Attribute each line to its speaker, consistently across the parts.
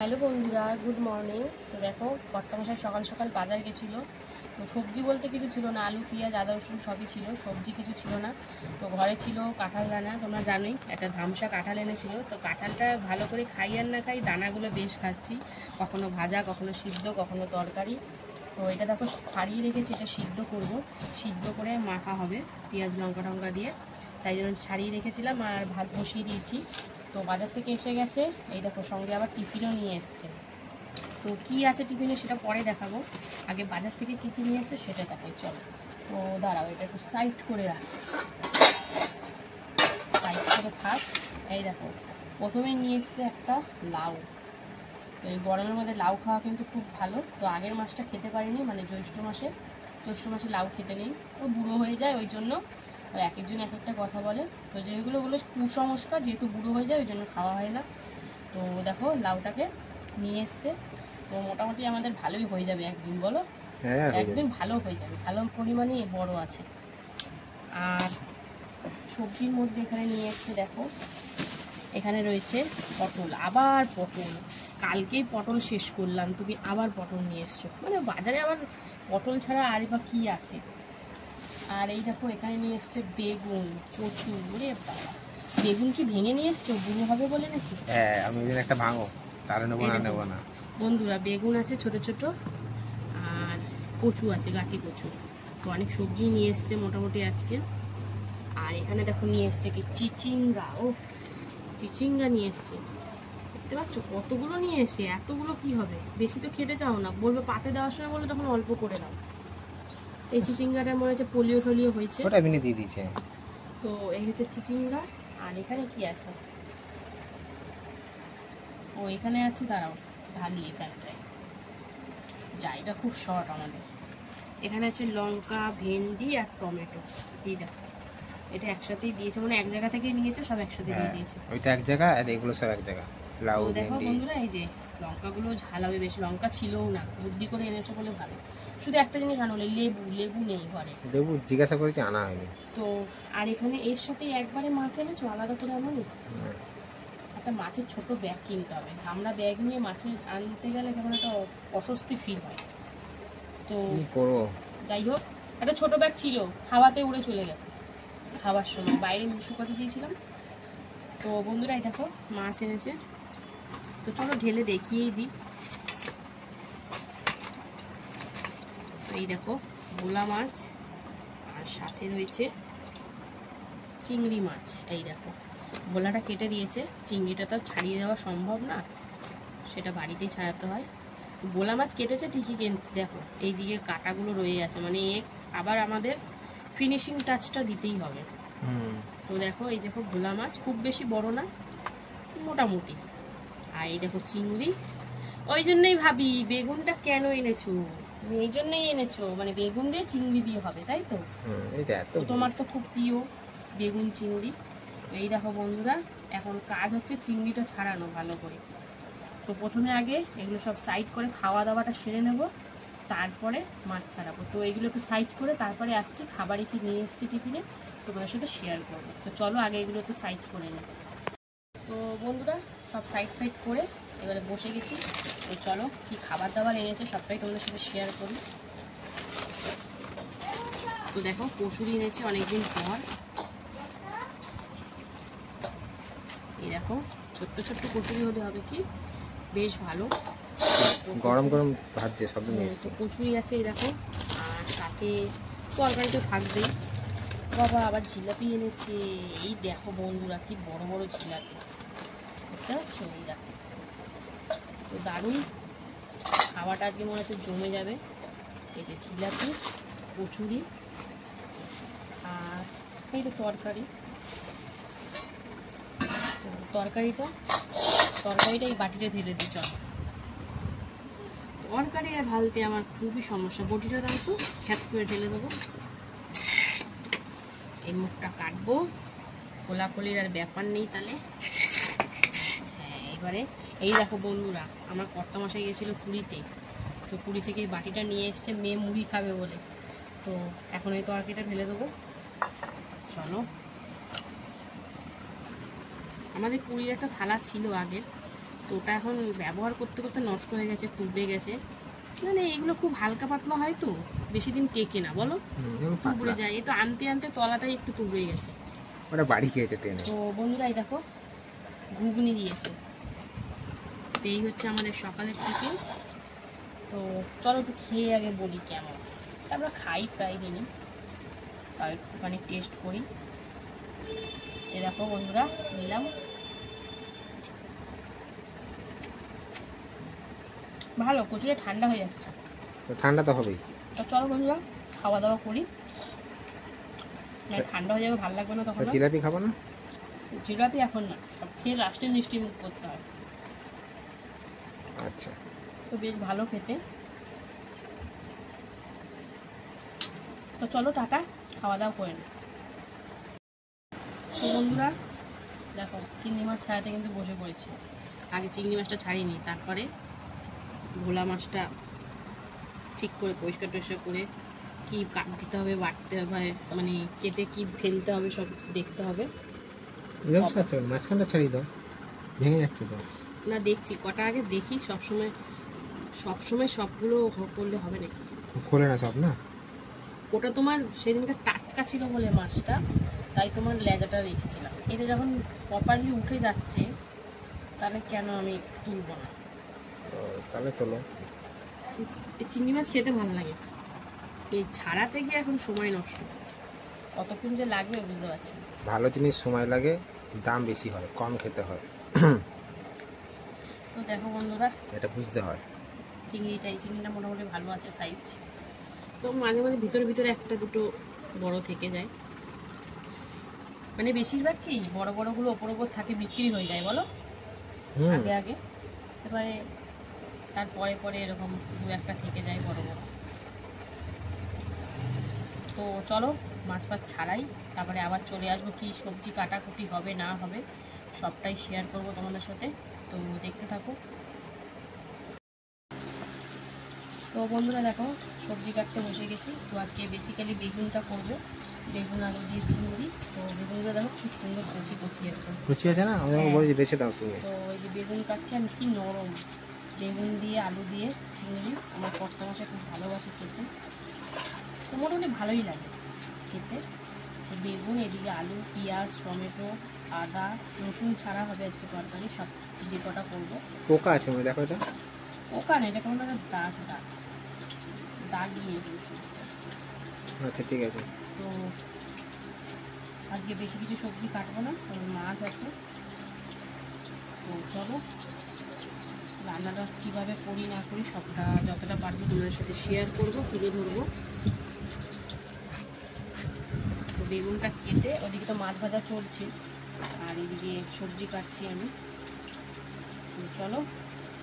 Speaker 1: Hello বন্ধুরা, good morning. তো দেখো, কর্তামশাই সকাল সকাল বাজার গেছিলো। তো সবজি বলতে কিছু ছিল না, আলু পেঁয়াজ আদা রসুন সবই ছিল, সবজি কিছু ছিল না। তো ঘরে ছিল কাঁঠাল দানা, তোমরা জানোই একটা ধামসা কাঁঠাল এনেছিল। তো কাঁঠালটা ভালো করে খাই আর না খাই, দানাগুলো বেশ খাচ্ছি, কখনো ভাজা কখনো সিদ্ধ কখনো তরকারি। তো এটা দেখো ছাড়িয়ে রেখেছি, এটা সিদ্ধ করব, সিদ্ধ করে মাখা হবে পেঁয়াজ লঙ্কা টঙ্কা দিয়ে, তাই জন্য ছাড়িয়ে রেখেছিলাম আর ভাত বসিয়ে দিয়েছি। তো বাজার থেকে এসে গেছে, এই দেখো সঙ্গে আবার টিফিনও নিয়ে এসছে। তো কি আছে টিফিনে সেটা পরে দেখাবো, আগে বাজার থেকে কী কী নিয়ে এসছে সেটা দেখাই। চলো, তো দাঁড়াও, এটা একটু সাইড করে রাখ, সাইড করে থাক। এই দেখো প্রথমেই নিয়ে এসছে একটা লাউ। তো এই গরমের মধ্যে লাউ খাওয়া কিন্তু খুব ভালো। তো আগের মাসটা খেতে পারিনি, মানে জ্যৈষ্ঠ মাসে লাউ খেতে নেই, ও বুড়ো হয়ে যায়, ওই জন্য এক একজন এক একটা কথা বলে। তো যেগুলো কুসংস্কার, যেহেতু বুড়ো হয়ে যায় ওই জন্য খাওয়া হয় না। তো দেখো লাউটাকে নিয়ে এসছে, তো মোটামুটি আমাদের ভালোই হয়ে যাবে একদিন, বলো? একদিন ভালো হয়ে যাবে, ভালো পরিমাণে বড় আছে। আর সবজির মধ্যে এখানে নিয়ে এসছে, দেখো এখানে রয়েছে পটল, আবার পটল, কালকেই পটল শেষ করলাম, তুমি আবার পটল নিয়ে এসছো, মানে বাজারে আবার পটল ছাড়া আর বা কি আছে। আর এই দেখো এখানে নিয়ে এসছে বেগুন, কচু, রে বাবা, বেগুন কি ভেঙে নিয়ে এসছো বুড়ো হবে বলে নাকি?
Speaker 2: হ্যাঁ, আমি ওই দিন একটা ভাঙো, তাহলে নেবো না।
Speaker 1: বন্ধুরা বেগুন আছে ছোট ছোট, আর কচু আছে গাটি কচু। তো অনেক সবজি নিয়ে এসছে মোটামুটি আজকে। আর এখানে দেখো নিয়ে এসছে কি চিচিঙ্গা, ও চিচিঙ্গা নিয়ে এসছে, দেখতে পাচ্ছ কতগুলো নিয়ে এসছে। এতগুলো কি হবে, বেশি তো খেতে চাও না, বলবে পাতে দেওয়ার সময় বলে তখন অল্প করে দাও। এই চিচিঙ্গাটা মনে হচ্ছে পোলিও টোলিও হয়েছে,
Speaker 2: ওটা বিনি দিয়ে দিয়েছে।
Speaker 1: তো এই হচ্ছে চিচিঙ্গা। আর এখানে কি আছে, ও এখানে আছে, দাঁড়াও ঢালি এখানটায়, জায়গা খুব শর্ট আমাদের। এখানে আছে লঙ্কা, ভেন্ডি আর টমেটো, এই দেখো এটা একসাথেই দিয়েছে, মানে এক জায়গা থেকে নিয়েছে, সব একসাথে দিয়ে দিয়েছে।
Speaker 2: ওইটা এক জায়গা আর এগুলো সব এক জায়গা। লাউ,
Speaker 1: দেখো বন্ধুরা, এই যে লঙ্কাগুলো ঝাল হবে, বেশি লঙ্কা ছিলও না, বুদ্ধি করে এনেছো বলে ভালো। শুধু একটা জিনিস আনলে, লেবু নেই ঘরে,
Speaker 2: লেবু জিজ্ঞাসা করেছি, আনা হয়নি।
Speaker 1: তো আর এখানে এর সাথে একবারে মাছ এনেছো, আলাদা করে আনোনি? একটা মাছের ছোট ব্যাগ কিনতে হবে, আমরা ব্যাগ নিয়ে মাছের আনতে গেলে কেমন একটা অস্বস্তি ফিল হয়। তো
Speaker 2: করবো,
Speaker 1: যাই হোক, একটা ছোট ব্যাগ ছিল, হাওয়াতে উড়ে চলে গেছে, খাওয়ার সময় বাইরে শুকাতে দিয়েছিলাম। তো বন্ধুরা এই দেখো মাছ এনেছে, তো চলো ঢেলে দেখিয়েই দিই। এই দেখো ভোলা মাছ, আর সাথে রয়েছে চিংড়ি মাছ। এই দেখো ভোলাটা কেটে দিয়েছে, চিংড়িটা তো ছাড়িয়ে দেওয়া সম্ভব না, সেটা বাড়িতেই ছাড়াতে হয়। তো ভোলা মাছ কেটেছে ঠিকই, কিন্তু দেখো এই দিকে কাঁটাগুলো রয়ে আছে, মানে আবার আমাদের ফিনিশিং টাচটা দিতেই হবে। তো দেখো এই দেখো ভোলা মাছ, খুব বেশি বড় না, মোটামুটি। আর এই দেখো চিংড়ি, ওই জন্যই ভাবি বেগুনটা কেন এনেছো, তুমি এই জন্যই এনেছো, মানে বেগুন দিয়ে চিংড়ি দিয়ে হবে, তাই তো? তো তোমার তো খুব প্রিয় বেগুন চিংড়ি। এই দেখো বন্ধুরা, এখন কাজ হচ্ছে চিংড়িটা ছাড়ানো ভালো করে। তো প্রথমে আগে এগুলো সব সাইড করে খাওয়া দাওয়াটা সেরে নেব, তারপরে মাছ ছাড়াবো। তো এগুলো একটু সাইড করে তারপরে আসছি, খাবারে কি নিয়ে এসছি টিফিনে তোমাদের সাথে শেয়ার করবো। তো চলো আগে এগুলো একটু সাইড করে নিই। তো বন্ধুরা সব সাইড ফাইড করে এবারে বসে গেছি। তো চলো কি খাবার দাবার এনেছে সবটাই তোমাদের সাথে শেয়ার করি। তো দেখো কচুরি এনেছে অনেকদিন পর, এই দেখো ছোট্ট ছোট্ট কচুরি হলে হবে কি বেশ ভালো,
Speaker 2: গরম গরম ভাজছে সব নিয়ে এসেছে।
Speaker 1: কচুরি আছে এই দেখো, আর সাথে তরকারি তো থাকবেই। বাবা আবার জিলাপি এনেছে, এই দেখো বন্ধুরা কি বড় বড় জিলাপি, দেখতে পাচ্ছ? এই দেখো, তো দারুণ খাওয়াটা আজকে মনে হচ্ছে জমে যাবে। এই যে জিলাপি, কচুরি, আর এই তো তরকারি। তরকারিটা এই বাটিটা ঢেলে দিই। চল, তরকারি আর ঢালতে আমার খুবই সমস্যা, বটিটা দাও তো, খ্যাপ করে ঢেলে দেবো। এই মুখটা কাটবো, খোলাখুলির আর ব্যাপার নেই তাহলে। হ্যাঁ এবারে এই দেখো বন্ধুরা, আমার কর্তামশাই গেছিলো পুরীতে, তো পুরী থেকে এই বাটিটা নিয়ে এসছে, মেয়ে মুড়ি খাবে বলে। তো এখন এই তরকারিটা ঢেলে দেবো। চলো, আমাদের পুরীর একটা থালা ছিল আগে, তো ওটা এখন ব্যবহার করতে করতে নষ্ট হয়ে গেছে, তুবড়ে গেছে। মানে এগুলো খুব হালকা পাতলা হয় তো, বেশি দিন টেকে না বলো, তুবড়ে যায়। এই তো আনতে আনতে তলাটাই একটু তুবড়ে গেছে,
Speaker 2: ওটা বাড়ি খেয়েছে ট্রেনে।
Speaker 1: তো বন্ধুরা এই দেখো ঘুগনি দিয়েছে। তো এই হচ্ছে আমাদের সকালের টিফিন। তো চলো একটু খেয়ে আগে বলি কেমন। আমরা খাই প্রায় দিনই, তাও একটুখানি টেস্ট করি। এ দেখো বন্ধুরা নিলাম, ভালো কচুরে ঠান্ডা হয়ে যাচ্ছে।
Speaker 2: ঠান্ডা তো হবেই।
Speaker 1: তো চলো বন্ধুরা খাওয়া দাওয়া করি, ঠান্ডা হয়ে যাবে ভালো লাগবে না তখন।
Speaker 2: জিলাপি খাবো না?
Speaker 1: জিলাপি এখন না, সব খেয়ে লাস্টে মিষ্টি মুখ করতে হয়।
Speaker 2: আচ্ছা,
Speaker 1: তো বেশ ভালো খেতে। তো চলো টাটা, খাওয়া দাওয়া করে না। তো বন্ধুরা দেখো চিংড়ি মাছ ছাড়াতে কিন্তু বসে পড়েছি। আগে চিংড়ি মাছটা ছাড়িনি, তারপরে ভোলা মাছটা ঠিক করে পরিষ্কার টরিষ্কার করে কি কাট দিতে হবে, বাটতে হবে, মানে কেটে কি ফেলতে হবে সব দেখতে হবে।
Speaker 2: মাঝখানটা ছাড়িয়ে দাও, ভেঙে যাচ্ছে তো।
Speaker 1: না দেখছি কটা আগে দেখি, সবসময় সবগুলো করলে হবে নাকি?
Speaker 2: খোলে না সব না।
Speaker 1: ওটা তোমার সেদিনটা টাটকা ছিল বলে মাছটা, তাই তোমার লেজাটা রেখেছিলাম। এটা যখন প্রপারলি উঠে যাচ্ছে তাহলে কেন আমি তুলব না?
Speaker 2: তাহলে তোলো।
Speaker 1: এই চিংড়ি মাছ খেতে ভালো লাগে, এই ছাড়াতে গিয়ে এখন সময় নষ্ট, কতক্ষণ যে লাগবে বুঝতে পারছি না।
Speaker 2: ভালো জিনিস সময় লাগে, দাম বেশি হয়, কম খেতে হয়।
Speaker 1: তো দেখো বন্ধুরা
Speaker 2: এটা বুঝতে হয়।
Speaker 1: চিংড়িটা মোটামুটি ভালো আছে সাইজ। তো মাঝে মাঝে ভিতরে ভিতরে একটা দুটো বড় থেকে যায়, মানে বেশিরভাগ কি বড় বড়গুলো ওপর ওপর থাকে, বিক্রি হয়ে যায় বলো আগে আগে। এবারে তারপরে পরে এরকম দু একটা থেকে যায় বড় বড়। তো চলো মাছ ফাছ ছাড়াই, তারপরে আবার চলে আসবো। কি সবজি কাটাকুটি হবে না হবে সবটাই শেয়ার করবো তোমাদের সাথে, তো দেখতে থাকো। তো বন্ধুরা দেখো সবজি কাটতে বসে গেছি। তো আজকে বেসিক্যালি বেগুনটা করবো, বেগুন আলু দিয়ে চিংড়ি। তো বেগুনগুলো দেখো খুব সুন্দর কচি কচি একদম
Speaker 2: কুচি আছে না, আমাদের বলেছি বেছে দাও তুমি।
Speaker 1: তো এই যে বেগুন কাটছি আমি, কি নরম বেগুন দিয়ে আলু দিয়ে চিংড়ি। আমার কর্তা মশাই খুব ভালোবাসে খেতে, তো মোটামুটি ভালোই লাগে খেতে। তো বেগুন, এদিকে আলু, পেঁয়াজ, টমেটো, আদা, রসুন ছাড়া হবে আজকে তরকারি, সব যে কটা করবো।
Speaker 2: পোকা আছে দেখো, এটা
Speaker 1: পোকা না, এটা কেমন একটা দাগ দাগ দাগ দিয়ে দিয়েছি।
Speaker 2: আচ্ছা ঠিক আছে।
Speaker 1: তো আজকে বেশি কিছু সবজি কাটবো না, মাছ আছে। তো চলো রান্নাটা কীভাবে করি না করি সবটা যতটা পারবো তোমাদের সাথে শেয়ার করবো, তুলে ধরবো। তো বেগুনটা কেটে ওদিকে তো মাছ ভাজা চলছে, আর এদিকে সবজি কাটছি আমি। তো চলো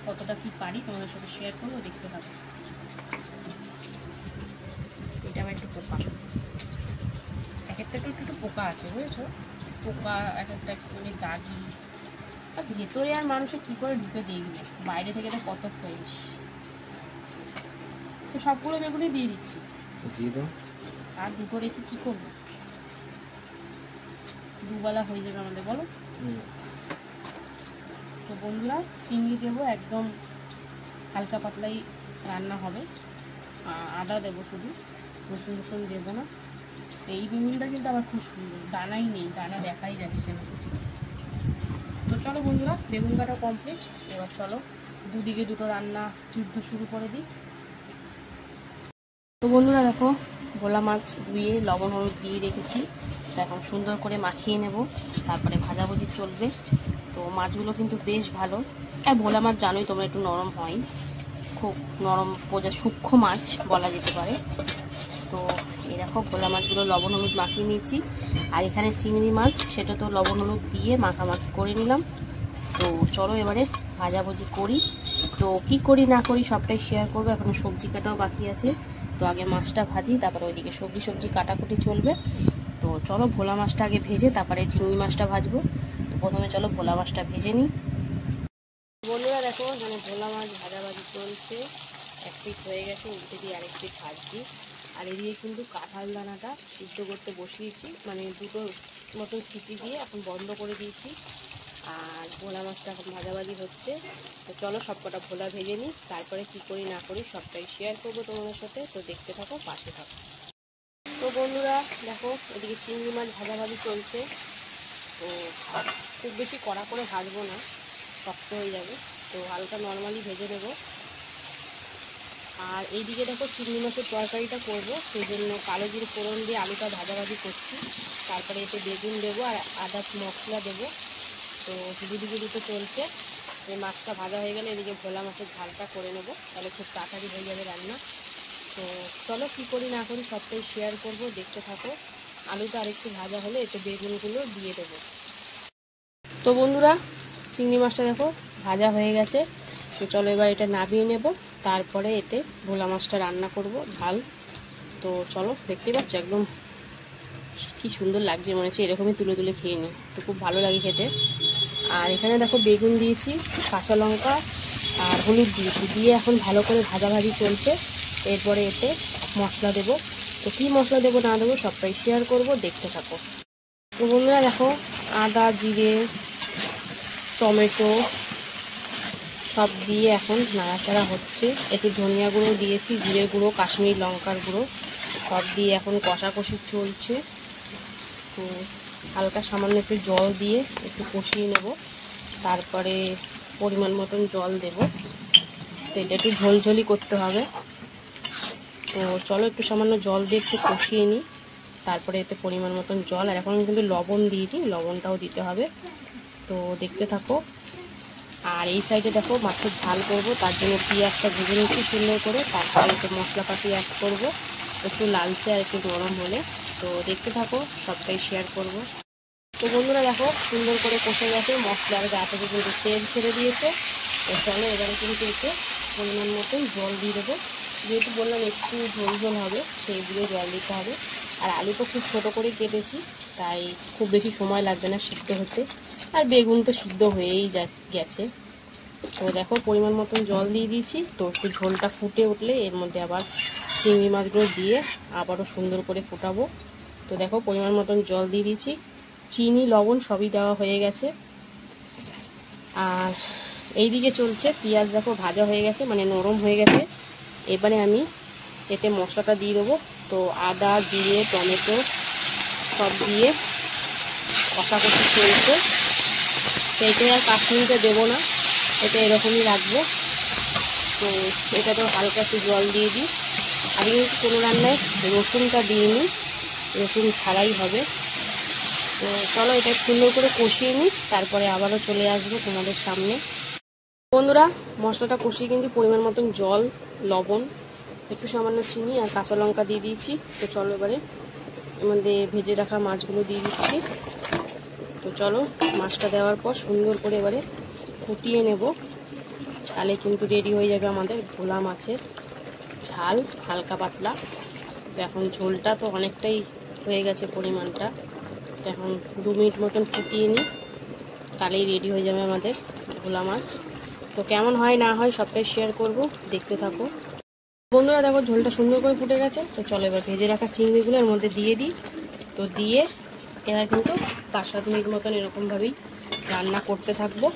Speaker 1: কতটা কি পারি তোমাদের সাথে শেয়ার করবো, দেখতে পাবো। এটা আমার একটু পোকা, এক একটা একটু পোকা আছে বুঝেছো, পোকা এক একটা একটুখানি দাগি। আর ভেতরে আর মানুষের কী করে ঢুকে দেখবে, বাইরে থেকে তো কত ফ্রেশ। তো সবগুলো বেগুনই দিয়ে দিচ্ছি, আর দুটো রেখে কী করবো, দুবেলা হয়ে যাবে আমাদের বলো। তো বন্ধুরা চিংড়ি দেবো, একদম হালকা পাতলাই রান্না হবে, আদা দেবো শুধু, রসুন রসুন দেবো না। এই বেগুনটা কিন্তু আবার খুব সুন্দর, দানাই নেই, দানা দেখাই যাচ্ছে না। তো চলো বন্ধুরা বেগুন কাটা কমপ্লিট, এবার চলো দুদিকে দুটো রান্না যুদ্ধ শুরু করে দিই। তো বন্ধুরা দেখো ভোলা মাছ ধুয়ে লবণ হলুদ দিয়ে রেখেছি, তো এখন সুন্দর করে মাখিয়ে নেব, তারপরে ভাজাভুজি চলবে। তো মাছগুলো কিন্তু বেশ ভালো, আর ভোলা মাছ জানোই তোমরা একটু নরম হয়, খুব নরম সূক্ষ্ম মাছ বলা যেতে পারে। তো এই দেখো ভোলা মাছগুলো লবণ হলুদ মাখিয়ে নিয়েছি, আর এখানে চিংড়ি মাছ সেটা তো লবণ হলুদ দিয়ে মাখামাখি করে নিলাম। তো চলো এবারে ভাজাভুজি করি, তো কি করি না করি সবটাই শেয়ার করবো। এখন সবজি কাটাও বাকি আছে, তো আগে মাছটা ভাজি, তারপরে ওইদিকে সবজি কাটাকুটি চলবে। তো চলো ভোলা মাছটা আগে ভেজে তারপরে চিংড়ি মাছটা ভাজবো। তো প্রথমে চলো ভোলা মাছটা ভেজে নিই। বন্ধুরা দেখো এখানে ভোলা মাছ ভাজাভাজি চলছে, এক পিঠ হয়ে গেছে, উল্টে দিয়ে আরেক পিঠ ভাজছি। আর এদিকে কিন্তু কাঁঠাল দানাটা সিদ্ধ করতে বসিয়েছি, মানে দুটো মতো সিটি দিয়ে এখন বন্ধ করে দিয়েছি। আর ভোলা মাছটা এখন ভাজাভাজি হচ্ছে। তো চলো সবকটা ভোলা ভেজে নিই, তারপরে কি করি না করি সবটাই শেয়ার করবো তোমাদের সাথে। তো দেখতে থাকো, পাশে থাকো। তো বন্ধুরা দেখো, এদিকে চিংড়ি মাছ ভাজাভাজি চলছে। তো খুব বেশি কড়া করে ভাজবো না, শক্ত হয়ে যাবে, তো হালকা নর্মালি ভেজে নেবো। আর এইদিকে দেখো চিংড়ি মাছের তরকারিটা করবো, সেই জন্য কালো জিরে ফোড়ন দিয়ে আলুটা ভাজাভাজি করছি। তারপরে এতে বেগুন দেবো আর আদার্স মশলা দেবো। তো দুদিকে দুটো চলছে। এই মাছটা ভাজা হয়ে গেলে এদিকে ভোলা মাছের ঝালটা করে নেব, তাহলে খুব তাড়াতাড়ি হয়ে যাবে রান্না। তো চলো কী করি না করি সবটাই শেয়ার করব, দেখতে থাকো। আলুটা আরেকটু ভাজা হলে এতে বেগুনগুলো দিয়ে দেবো। তো বন্ধুরা চিংড়ি মাছটা দেখো ভাজা হয়ে গেছে। তো চলো এবার এটা নামিয়ে নেব, তারপরে এতে ভোলা মাছটা রান্না করব ঝাল। তো চলো, দেখতে পাচ্ছ একদম কি সুন্দর লাগছে, মনে হচ্ছে এরকমই তুলে তুলে খেয়ে নিই, তো খুব ভালো লাগে খেতে। আর এখানে দেখো বেগুন দিয়েছি, কাঁচা লঙ্কা আর হলুদ দিয়েছি, দিয়ে এখন ভালো করে ভাজাভাজি চলছে। এরপরে এতে মশলা দেব। তো কী মশলা দেবো না দেবো সবটাই শেয়ার করব, দেখতে থাকো। তো বন্ধুরা দেখো আদা জিরে টমেটো সব দিয়ে এখন নাড়াচাড়া হচ্ছে। একটু ধনিয়া গুঁড়ো দিয়েছি, জিরে গুঁড়ো, কাশ্মীরি লঙ্কার গুঁড়ো সব দিয়ে এখন কষাকষি চলছে। তো হালকা সামান্য একটু জল দিয়ে একটু কষিয়ে নেব, তারপরে পরিমাণ মতন জল দেব। তো এটা একটু ঝোলঝোলি করতে হবে। তো চলো একটু সামান্য জল দিয়ে একটু কষিয়ে নিই, তারপরে এতে পরিমাণ মতন জল, আর এখন কিন্তু লবণ দিয়ে দিই, লবণটাও দিতে হবে। তো দেখতে থাকো। আর এই সাইডে দেখো মাছের ঝাল করব, তার জন্য পেঁয়াজটা ভেজে নিচ্ছি সুন্দর করে, তারপরে একটু মশলাপাতি অ্যাড করব একটু লালচে আর একটু নরম হলে। তো দেখতে থাকো, সবটাই শেয়ার করব। তো বন্ধুরা দেখো সুন্দর করে কষে গেছে, মশলার গা থেকে কিন্তু তেল ছেড়ে দিয়েছে। তো চলো এবারে কিন্তু এতে পরিমাণ মতন জল দিয়ে দেবো, যেহেতু বললাম একটু ঝোল ঝোল হবে সেই বুঝে জল দিতে হবে। আর আলু তো খুব ছোটো করে কেটেছি, তাই খুব বেশি সময় লাগবে না সিদ্ধ হতে, আর বেগুন তো সিদ্ধ হয়েই গেছে। তো দেখো পরিমাণ মতন জল দিয়ে দিয়েছি। তো একটু ঝোলটা ফুটে উঠলে এর মধ্যে আবার চিংড়ি মাছগুলো দিয়ে আবারও সুন্দর করে ফোটাবো। তো দেখো পরিমাণ মতন জল দিয়ে দিয়েছি, চিনি লবণ সবই দেওয়া হয়ে গেছে। আর এইদিকে চলছে পেঁয়াজ দেখো ভাজা হয়ে গেছে, মানে নরম হয়ে গেছে। এবারে আমি এতে মশলাটা দিয়ে দেবো। তো আদা জিরে টমেটো সব দিয়ে কষাকষি চলছে। সেইটাই আর কাশ্মীরিটা দেবো না, এটা এরকমই রাখবো। তো এটাতেও হালকা একটু জল দিয়ে দিই। আমি কিন্তু কোনো রান্নায় রসুনটা দিইনি, রসুন ছাড়াই হবে। তো চলো এটা সুন্দর করে কষিয়ে নিই, তারপরে আবারও চলে আসবো তোমাদের সামনে। বন্ধুরা মশলাটা কষিয়ে কিন্তু পরিমাণ মতন জল লবণ একটু সামান্য চিনি আর কাঁচা লঙ্কা দিয়ে দিয়েছি। তো চলো এবারে এর মধ্যে ভেজে রাখা মাছগুলো দিয়ে দিচ্ছি। তো চলো মাছটা দেওয়ার পর সুন্দর করে এবারে ফুটিয়ে নেব, তাহলে কিন্তু রেডি হয়ে যাবে আমাদের ভোলা মাছের ঝাল হালকা পাতলা। তো এখন ঝোলটা তো অনেকটাই হয়ে গেছে পরিমাণটা, তো এখন 2 মিনিট মতন ফুটিয়ে নিই, তাহলেই রেডি হয়ে যাবে আমাদের ভোলা মাছ। তো কেমন হয় না হয় সবটাই শেয়ার করব, দেখতে থাকো। বন্ধুরা দেখো ঝোলটা সুন্দর করে ফুটে গেছে। তো চলো এবার ভেজে রাখা চিংড়িগুলো এর মধ্যে দিয়ে দিই। তো দিয়ে এরা কিন্তু 5-7 মিনিট মতন এরকমভাবেই রান্না করতে থাকবো,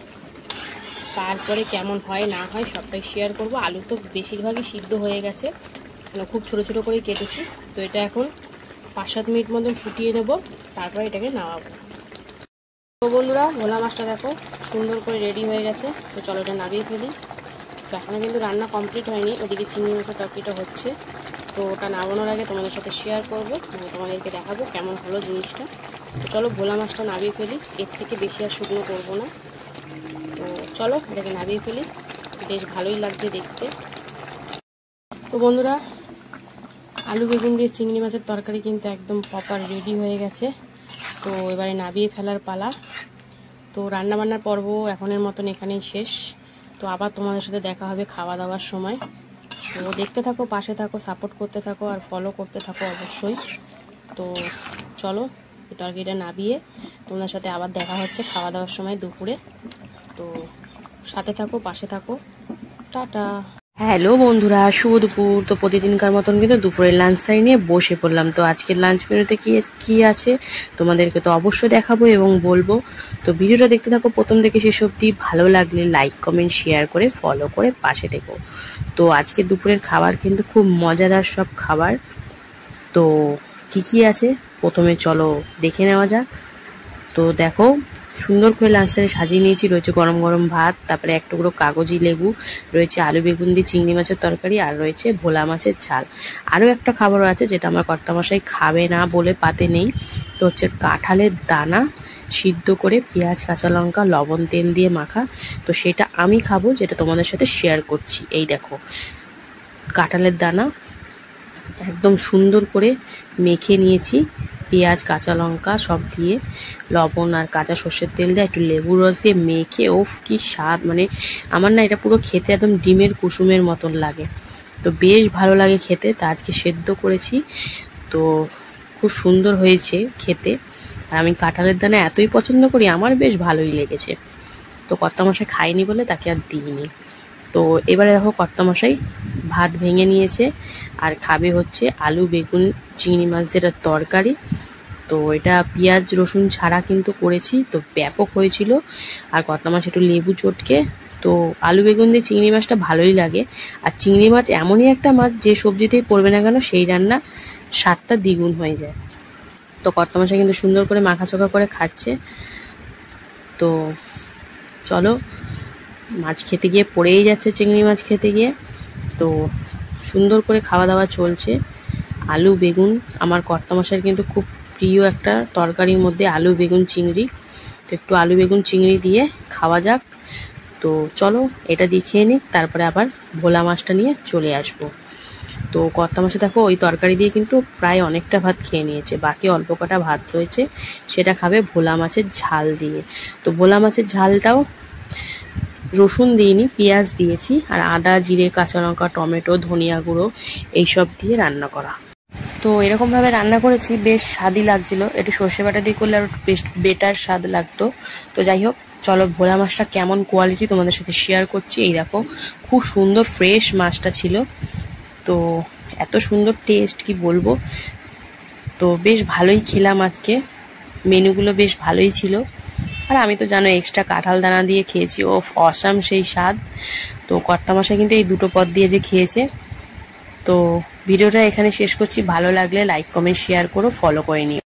Speaker 1: তারপরে কেমন হয় না হয় সবটাই শেয়ার করব। আলু তো বেশিরভাগই সিদ্ধ হয়ে গেছে, খুব ছোট ছোট করে কেটেছি। তো এটা এখন 5-7 মিনিট মতন ফুটিয়ে নেব, তারপরে এটাকে নামাবো। তো বন্ধুরা ভোলা মাছটা দেখো সুন্দর করে রেডি হয়ে গেছে। তো চলো এটা নামিয়ে ফেলি। তো এখনও কিন্তু রান্না কমপ্লিট হয়নি, ওদিকে চিংড়ি মাছের তরকারিটা হচ্ছে। তো ওটা নামানোর আগে তোমাদের সাথে শেয়ার করবো, তোমাদেরকে দেখাবো কেমন হলো জিনিসটা। তো চলো ভোলা মাছটা নামিয়ে ফেলি, এর থেকে বেশি আর শুকনো করবো না। তো চলো এটাকে নামিয়ে ফেলি, বেশ ভালোই লাগছে দেখতে। তো বন্ধুরা আলু বেগুন দিয়ে চিংড়ি মাছের তরকারি কিন্তু একদম প্রপার রেডি হয়ে গেছে। তো এবারে নামিয়ে ফেলার পালা। তো রান্নাবান্নার পর্ব এখনের মতন এখানেই শেষ। তো আবার তোমাদের সাথে দেখা হবে খাওয়া দাওয়ার সময়। তো দেখতে থাকো, পাশে থাকো, সাপোর্ট করতে থাকো আর ফলো করতে থাকো অবশ্যই। তো চলো তরকারিটা নামিয়ে তোমাদের সাথে আবার দেখা হচ্ছে খাওয়া দাওয়ার সময় দুপুরে। তো সাথে থাকো, পাশে থাকো, টাটা। হ্যালো বন্ধুরা, শুভ দুপুর। তো প্রতিদিনকার মতন কিন্তু দুপুরের লাঞ্চ টাইম নিয়ে বসে পড়লাম। তো আজকের লাঞ্চ মেনুতে কি আছে তোমাদেরকে তো অবশ্যই দেখাবো এবং বলবো। তো ভিডিওটা দেখতে থাকো প্রথম থেকে শেষ অবধি। ভালো লাগলে লাইক কমেন্ট শেয়ার করে ফলো করে পাশে থেকো। তো আজকে দুপুরের খাবার কিন্তু খুব মজাদার সব খাবার। তো কি আছে প্রথমে চলো দেখে নেওয়া যাক। তো দেখো, সুন্দর করে লাঞ্চটারে সাজিয়ে নিয়েছি। রয়েছে গরম গরম ভাত, তারপরে এক টুকরো কাগজি লেবু, রয়েছে আলু বেগুন দিয়ে চিংড়ি মাছের তরকারি, আর রয়েছে ভোলা মাছের ঝাল। আরও একটা খাবারও আছে যেটা আমার কর্তামশাই খাবে না বলে পাতে নেই। তো হচ্ছে কাঁঠালের দানা সিদ্ধ করে পেঁয়াজ কাঁচা লঙ্কা লবণ তেল দিয়ে মাখা। তো সেটা আমি খাবো, যেটা তোমাদের সাথে শেয়ার করছি। এই দেখো, কাঁঠালের দানা একদম সুন্দর করে মেখে নিয়েছি, পেঁয়াজ কাঁচা লঙ্কা সব দিয়ে, লবণ আর কাঁচা সর্ষের তেল দিয়ে একটু লেবুর রস দিয়ে মেখে, ওফ কি স্বাদ! মানে আমার না এটা পুরো খেতে একদম ডিমের কুসুমের মতন লাগে। তো বেশ ভালো লাগে খেতে। তা আজকে সেদ্ধ করেছি, তো খুব সুন্দর হয়েছে খেতে। আর আমি কাঁঠালের দানা এতই পছন্দ করি, আমার বেশ ভালোই লেগেছে। তো কর্তামশাই খায়নি বলে তাকে আর দিইনি। তো এবারে দেখো, কর্তামশাই ভাত ভেঙে নিয়েছে আর খাবে হচ্ছে আলু বেগুন চিংড়ি মাছ দিয়ে তরকারি। তো এটা পেঁয়াজ রসুন ছাড়া কিন্তু করেছি, তো ব্যাপক হয়েছিল। আর কর্তামশাই একটু লেবু চটকে, তো আলু বেগুন দিয়ে চিংড়ি মাছটা ভালোই লাগে। আর চিংড়ি মাছ এমনই একটা মাছ যে সবজিতেই পড়বে না কেন সেই রান্না স্বাদটা দ্বিগুণ হয়ে যায়। তো কর্তামশাই কিন্তু সুন্দর করে মাখাচোখা করে খাচ্ছে। তো চলো, মাছ খেতে গিয়ে পড়েই যাচ্ছে চিংড়ি মাছ খেতে গিয়ে। তো সুন্দর করে খাওয়া দাওয়া চলছে। আলু বেগুন আমার কর্তামশাইয়ের কিন্তু খুব প্রিয় একটা তরকারির মধ্যে আলু বেগুন চিংড়ি। তো একটু আলু বেগুন চিংড়ি দিয়ে খাওয়া যাক। তো চলো এটা দিয়ে খেয়ে নিই, তারপরে আবার ভোলা মাছটা নিয়ে চলে আসবো। তো কর্তামশাই দেখো ওই তরকারি দিয়ে কিন্তু প্রায় অনেকটা ভাত খেয়ে নিয়েছে, বাকি অল্প কটা ভাত রয়েছে, সেটা খাবে ভোলা মাছের ঝাল দিয়ে। তো ভোলা মাছের ঝালটাও রসুন দিইনি, পেঁয়াজ দিয়েছি, আর আদা জিরে কাঁচা লঙ্কা টমেটো ধনিয়া গুঁড়ো এইসব দিয়ে রান্না করা। তো এরকমভাবে রান্না করেছি, বেশ স্বাদই লাগছিল। একটু সর্ষে বাটা দিয়ে করলে আরও বেশ বেটার স্বাদ লাগতো। তো যাই হোক, চলো ভোলা মাছটা কেমন কোয়ালিটি তোমাদের সাথে শেয়ার করছি। এই দেখো, খুব সুন্দর ফ্রেশ মাছটা ছিল। তো এত সুন্দর টেস্ট কি বলবো। তো বেশ ভালোই খেলাম আজকে, মেনুগুলো বেশ ভালোই ছিল। আর আমি তো জানো এক্সট্রা কাঁঠাল দানা দিয়ে খেয়েছি, ও অসাম সেই স্বাদ। তো কর্তামশাই কিন্তু এই দুটো পদ দিয়ে যে খেয়েছে। তো ভিডিওটা এখানে শেষ করছি। ভালো লাগলে লাইক কমেন্ট শেয়ার করো, ফলো করে নিও।